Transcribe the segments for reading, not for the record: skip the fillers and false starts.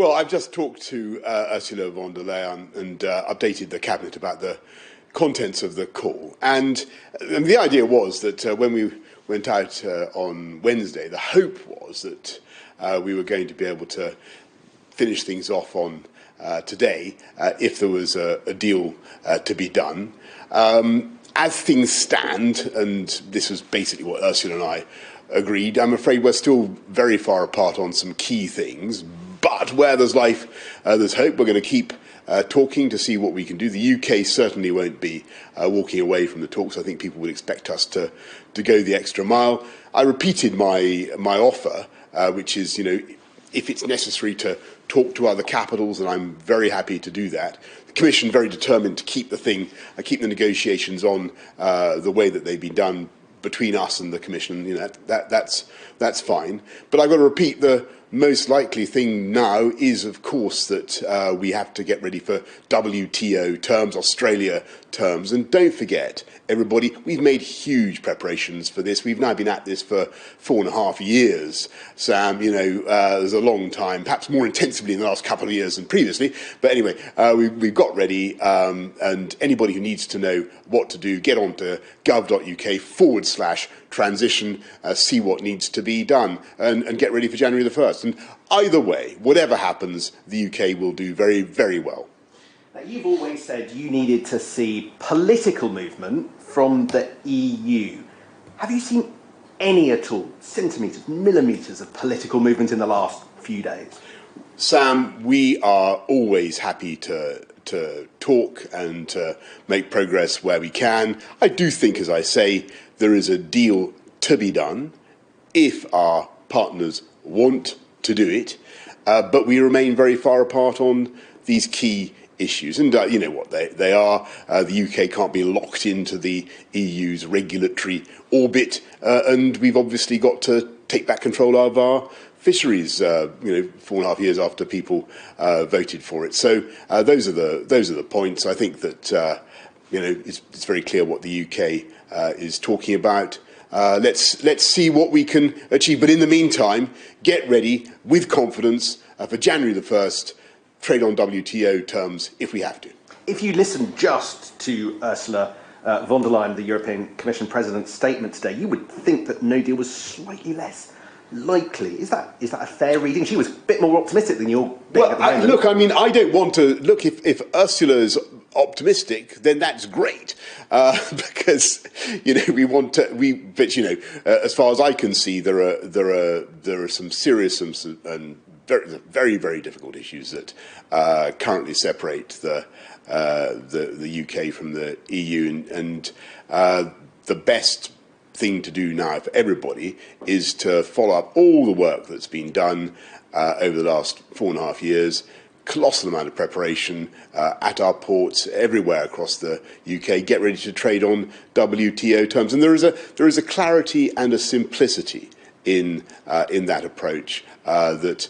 Well, I've just talked to Ursula von der Leyen and updated the Cabinet about the contents of the call. And the idea was that when we went out on Wednesday, the hope was that we were going to be able to finish things off on today if there was a deal to be done. As things stand, and this was basically what Ursula and I agreed, I'm afraid we're still very far apart on some key things. But where there's life, there's hope. We're going to keep talking to see what we can do. The UK certainly won't be walking away from the talks. I think people would expect us to go the extra mile. I repeated my offer, which is, if it's necessary to talk to other capitals, and I'm very happy to do that. The Commission very determined to keep the negotiations on the way that they've been done between us and the Commission. That's fine. But I've got to repeat, the most likely thing now is, of course, that we have to get ready for WTO terms, Australia terms. And don't forget, everybody, we've made huge preparations for this. We've now been at this for 4.5 years, Sam. There's a long time, perhaps more intensively in the last couple of years than previously. But anyway, we've got ready, and anybody who needs to know what to do, get on to gov.uk/transition, see what needs to be done, and get ready for January the 1st. And either way, whatever happens, the UK will do very, very well. Now, you've always said you needed to see political movement from the EU. Have you seen any at all, centimetres, millimetres of political movement in the last few days? Sam, we are always happy to talk and to make progress where we can. I do think, as I say, there is a deal to be done if our partners want to do it, but we remain very far apart on these key issues. And you know what they are. The UK can't be locked into the EU's regulatory orbit, and we've obviously got to take back control of our fisheries, 4.5 years after people voted for it. So those are the points. I think that it's very clear what the UK is talking about. Let's see what we can achieve. But in the meantime, get ready with confidence for January the 1st. Trade on WTO terms if we have to. If you listen just to Ursula von der Leyen, the European Commission President's statement today, you would think that no deal was slightly less likely. Is that a fair reading? She was a bit more optimistic than you're being at the moment. Look, I mean, I don't want to look. If Ursula is optimistic, then that's great, because we want to. But as far as I can see, there are some serious and very, very difficult issues that currently separate the UK from the EU, and the best thing to do now for everybody is to follow up all the work that's been done over the last 4.5 years. Colossal amount of preparation at our ports everywhere across the UK. Get ready to trade on WTO terms, and there is a clarity and a simplicity in that approach that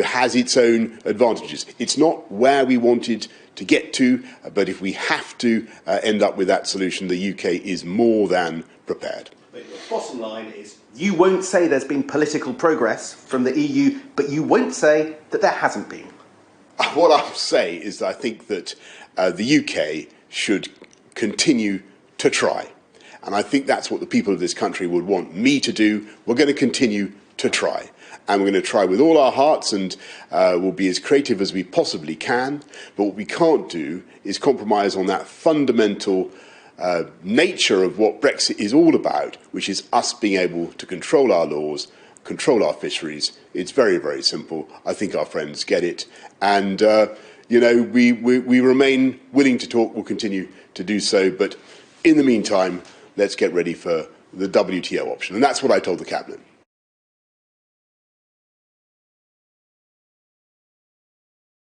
has its own advantages. It's not where we wanted to get to, but if we have to end up with that solution, the UK is more than prepared. But your bottom line is you won't say there's been political progress from the EU, but you won't say that there hasn't been. What I'll say is that I think that the UK should continue to try. And I think that's what the people of this country would want me to do. We're going to continue to try. And we're going to try with all our hearts, and we'll be as creative as we possibly can. But what we can't do is compromise on that fundamental nature of what Brexit is all about, which is us being able to control our laws, control our fisheries. It's very, very simple. I think our friends get it. And, we remain willing to talk. We'll continue to do so. But in the meantime, let's get ready for the WTO option. And that's what I told the Cabinet.